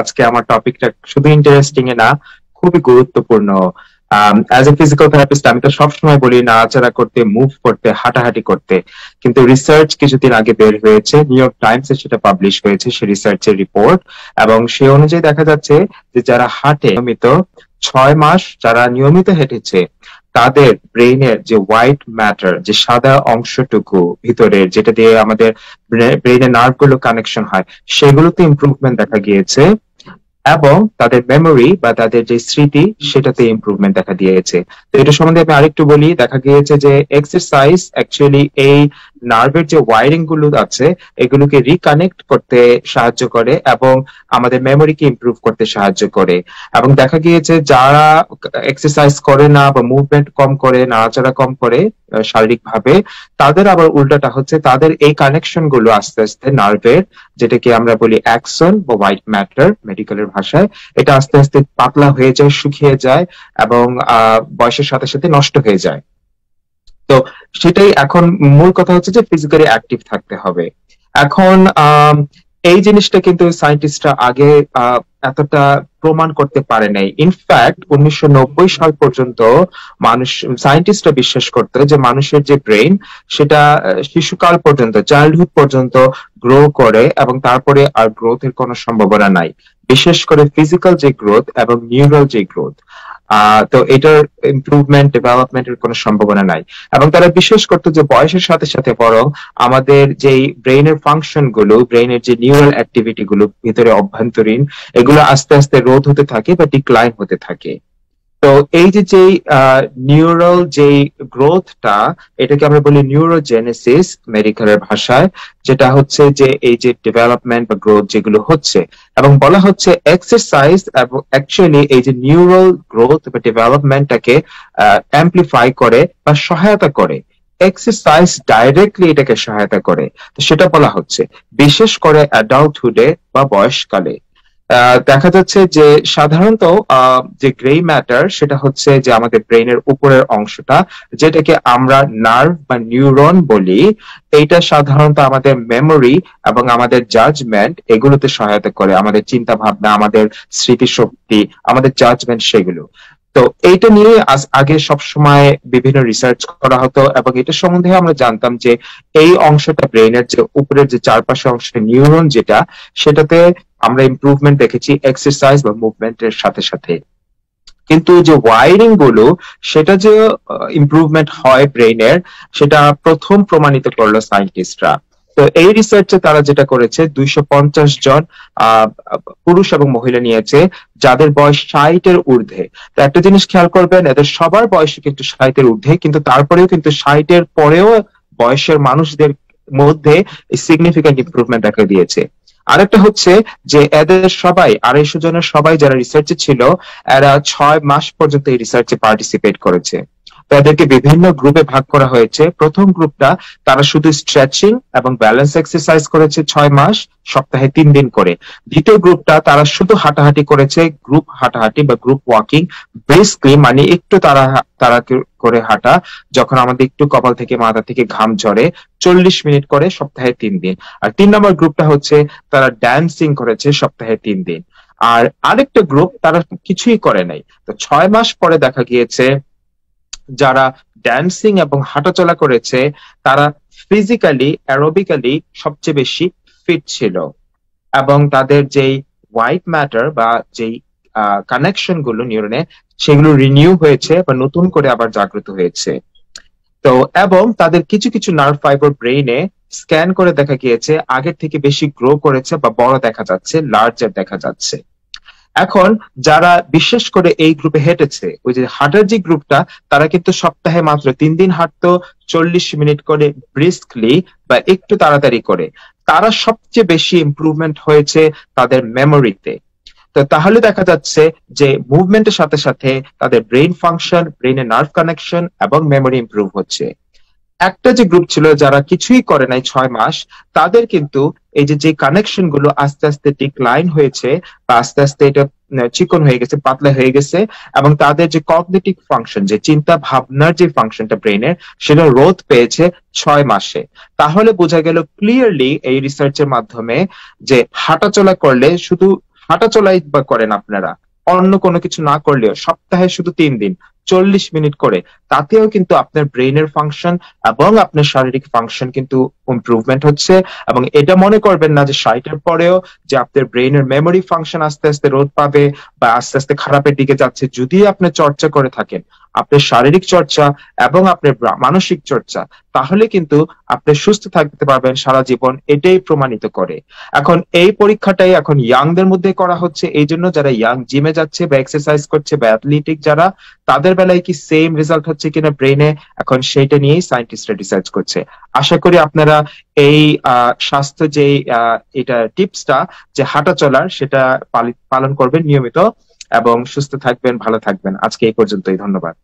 আজকে আমার টপিকটা শুধু ইন্টারেস্টিং এ না, খুবই গুরুত্বপূর্ণ। অ্যাজ এ ফিজিক্যাল থেরাপিস্ট আমি তো সবসময় বলি নাড়াচাড়া করতে, মুভ করতে, হাঁটাহাঁটি করতে। কিন্তু রিসার্চ কিছুদিন আগে বের হয়েছে, নিউ ইয়র্ক টাইমসে সেটা পাবলিশ হয়েছে, সে রিসার্চের রিপোর্ট। এবং সে অনুযায়ী দেখা যাচ্ছে যে যারা হাঁটে নিয়মিত 6 মাস, যারা নিয়মিত হেঁটেছে, তাদের ব্রেইনের যে হোয়াইট ম্যাটার, যে সাদা অংশটুকু ভিতরের, যেটা দিয়ে আমাদের ব্রেইনের নার্ভ গুলো কানেকশন হয়, সেগুলোতে ইমপ্রুভমেন্ট দেখা গিয়েছে। এবং তাদের মেমোরি বা তাদের যে স্মৃতি, সেটাতে ইমপ্রুভমেন্ট দেখা দিয়েছে। তো এটা সম্বন্ধে আমি আরেকটু বলি। দেখা গিয়েছে যে এক্সারসাইজ অ্যাকচুয়ালি এই নার্ভের যে ওয়ারিং গুলো আছে, এগুলোকে রিকানেক্ট করতে সাহায্য করে এবং আমাদের মেমোরিকে ইমপ্রুভ করতে সাহায্য করে। এবং দেখা গিয়েছে যারা এক্সারসাইজ করে না বা মুভমেন্ট কম করে, নাড়াচাড়া কম করে শারীরিক ভাবে, তাদের আবার উল্টাটা হচ্ছে, তাদের এই কানেকশন গুলো আস্তে আস্তে নার্ভের, যেটাকে আমরা বলি অ্যাক্সন বা হোয়াইট ম্যাটার মেডিকেলের ভাষায়, এটা আস্তে আস্তে পাতলা হয়ে যায়, শুকিয়ে যায় এবং বয়সের সাথে সাথে নষ্ট হয়ে যায়। তো সেটাই এখন মূল কথা হচ্ছে যে ফিজিক্যালি অ্যাক্টিভ থাকতে হবে। এখন এই জিনিসটা কিন্তু সায়েন্টিস্টরা আগে এতটা প্রমাণ করতে পারে নাই। ইনফ্যাক্ট 1990 সাল পর্যন্ত মানুষ, সায়েন্টিস্টরা বিশ্বাস করতো যে মানুষের যে ব্রেন, সেটা শিশুকাল পর্যন্ত, চাইল্ডহুড পর্যন্ত গ্রো করে এবং তারপরে আর গ্রোথের কোনো সম্ভাবনা নাই, বিশেষ করে ফিজিক্যাল যে গ্রোথ এবং নিউরাল যে গ্রোথ। তো এটার ইমপ্রুভমেন্ট, ডেভেলপমেন্টের কোনো সম্ভাবনা নাই। এবং তারা বিশ্বাস করতো যে বয়সের সাথে সাথে বরং আমাদের যেই ব্রেইনের ফাংশন গুলো, ব্রেইনের যে নিউরাল অ্যাক্টিভিটি গুলো ভিতরে অভ্যন্তরীণ, এগুলো আস্তে আস্তে রোধ হতে থাকে বা ডিক্লাইন হতে থাকে। তো এই যে যে নিউরাল যে গ্রোথটা, এটাকে আমরা বলি নিউরোজেনেসিস মেডিকেলের ভাষায়, যেটা হচ্ছে যে এই যে ডেভেলপমেন্ট বা গ্রোথ যেগুলো হচ্ছে, এবং বলা হচ্ছে এক্সারসাইজ এবং অ্যাকচুয়ালি এই যে নিউরাল গ্রোথ বা ডেভেলপমেন্টটাকে অ্যাম্পলিফাই করে বা সহায়তা করে। এক্সারসাইজ ডাইরেক্টলি এটাকে সহায়তা করে। তো সেটা বলা হচ্ছে বিশেষ করে অ্যাডাল্টহুডে বা বয়সকালে। দেখা যাচ্ছে যে সাধারণত যে গ্রে ম্যাটার, সেটা হচ্ছে যে আমাদের ব্রেইনের উপরের অংশটা, যেটাকে আমরা নার্ভ বা নিউরন বলি। এইটা সাধারণত আমাদের মেমোরি এবং আমাদের জাজমেন্ট, এগুলোতে সহায়তা করে, আমাদের চিন্তা ভাবনা, আমাদের স্মৃতিশক্তি, আমাদের জাজমেন্ট, সেগুলো। তো এইটা নিয়ে আগে সবসময় বিভিন্ন রিসার্চ করা হতো এবং এটা সম্বন্ধে আমরা জানতাম যে এই অংশটা, ব্রেইনের যে উপরের যে চারপাশে অংশ, নিউরন যেটা, সেটাতে আমরা ইমপ্রুভমেন্ট দেখেছি এক্সারসাইজ বা মুভমেন্টের সাথে সাথে। কিন্তু যে ওয়ারিং গুলো, সেটা যে ইমপ্রুভমেন্ট হয় ব্রেইনের, সেটা প্রথম প্রমাণিত করলো সায়েন্টিস্টরা। তো এই রিসার্চে তারা যেটা করেছে, 250 জন পুরুষ এবং মহিলা নিয়েছে, যাদের বয়স 60-এর ঊর্ধ্বে। তো একটা জিনিস খেয়াল করবেন, এদের সবার বয়স কিন্তু 60-এর ঊর্ধ্বে, কিন্তু তারপরেও কিন্তু 60-এর পরেও বয়সের মানুষদের মধ্যে সিগনিফিক্যান্ট ইমপ্রুভমেন্ট দেখা দিয়েছে। আরেকটা হচ্ছে যে এদের সবাই, 250 জনের সবাই যারা রিসার্চে ছিল, এরা 6 মাস পর্যন্ত এই রিসার্চে পার্টিসিপেট করেছে। তাদেরকে বিভিন্ন গ্রুপে ভাগ করা হয়েছে। প্রথম গ্রুপটা, তারা শুধু স্ট্রেচিং এবং ব্যালেন্স এক্সারসাইজ করেছে 6 মাস, সপ্তাহে 3 দিন করে। দ্বিতীয় গ্রুপটা, তারা শুধু হাঁটাহাঁটি করেছে, গ্রুপ হাঁটাহাঁটি বা গ্রুপ ওয়াকিং, ব্রিস্কলি, মানে একটু তারা তারা করে হাঁটা, যখন আমাদের একটু কপাল থেকে মাথা থেকে ঘাম ঝরে, 40 মিনিট করে সপ্তাহে 3 দিন। আর 3 নম্বর গ্রুপটা হচ্ছে, তারা ড্যান্সিং করেছে সপ্তাহে 3 দিন। আর আরেকটা গ্রুপ, তারা কিছুই করে নাই। তো 6 মাস পরে দেখা গিয়েছে যারা ড্যান্সিং এবং হাঁটাচলা করেছে, তারা ফিজিক্যালি, অ্যারোবিক্যালি সবচেয়ে বেশি ফিট ছিল এবং তাদের যেই হোয়াইট ম্যাটার বা যেই কানেকশন গুলো নিউরনে, সেগুলো রিনিউ হয়েছে বা নতুন করে আবার জাগ্রত হয়েছে। তো এবং তাদের কিছু কিছু নার্ভ ফাইবার ব্রেইনে স্ক্যান করে দেখা গিয়েছে আগের থেকে বেশি গ্রো করেছে বা বড় দেখা যাচ্ছে, লার্জার দেখা যাচ্ছে। এখন যারা বিশেষ করে এই গ্রুপে হেঁটেছে, ওই যে হাঁটার যে গ্রুপটা, তারা কিন্তু সপ্তাহে মাত্র 3 দিন হাঁটতো, 40 মিনিট করে ব্রিস্কলি বা একটু তাড়াতাড়ি করে। তারা সবচেয়ে বেশি ইমপ্রুভমেন্ট হয়েছে তাদের মেমোরিতে। তো তাহলে দেখা যাচ্ছে যে মুভমেন্টের সাথে সাথে তাদের ব্রেইন ফাংশন, ব্রেইনের নার্ভ কানেকশন এবং মেমোরি ইমপ্রুভ হচ্ছে। একটা যে গ্রুপ ছিল যারা কিছুই করে নাই 6 মাস, তাদের কিন্তু এই যে যে কানেকশন গুলো আস্তে আস্তে ডিক্লাইন হয়েছে বা আস্তে আস্তে এটা চিকন হয়ে গেছে, পাতলা হয়ে গেছে, এবং তাদের যে কগনিটিভ ফাংশন, যে চিন্তা ভাবনার যে ফাংশনটা ব্রেইনের, সেটা রোধ পেয়েছে 6 মাসে। তাহলে বোঝা গেল ক্লিয়ারলি এই রিসার্চের মাধ্যমে যে হাঁটাচলা করলে শুধু হাঁটা চলাই বা করেন আপনারা, অন্য কোনো কিছু না করলেও সপ্তাহে শুধু 3 দিন 40 মিনিট করে, তাতেও কিন্তু আপনার ব্রেইনের ফাংশন এবং আপনার শারীরিক ফাংশন কিন্তু ইমপ্রুভমেন্ট হচ্ছে। এবং এটা মনে করবেন না যে 60-এর পরেও যে আপনার ব্রেইনের মেমোরি ফাংশন আস্তে আস্তে রোধ পাবে বা আস্তে আস্তে খারাপের দিকে যাচ্ছে। যদি আপনি চর্চা করে থাকেন, আপনার শারীরিক চর্চা এবং আপনার মানসিক চর্চা, তাহলে কিন্তু আপনি সুস্থ থাকতে পারবেন সারা জীবন, এটাই প্রমাণিত করে। এখন এই পরীক্ষাটাই এখন ইয়াংদের মধ্যে করা হচ্ছে, এই জন্য যারা ইয়াং জিমে যাচ্ছে বা এক্সারসাইজ করছে বা অ্যাথলেটিক যারা, তাদের বেলায় কি সেম রেজাল্ট হচ্ছে কিনা ব্রেনে, এখন সেইটা নিয়েই সায়েন্টিস্টরা রিসার্চ করছে। আশা করি আপনারা এই স্বাস্থ্য যে এটা টিপসটা যে হাঁটা চলার, সেটা পালন করবেন নিয়মিত এবং সুস্থ থাকবেন, ভালো থাকবেন। আজকে এই পর্যন্তই, ধন্যবাদ।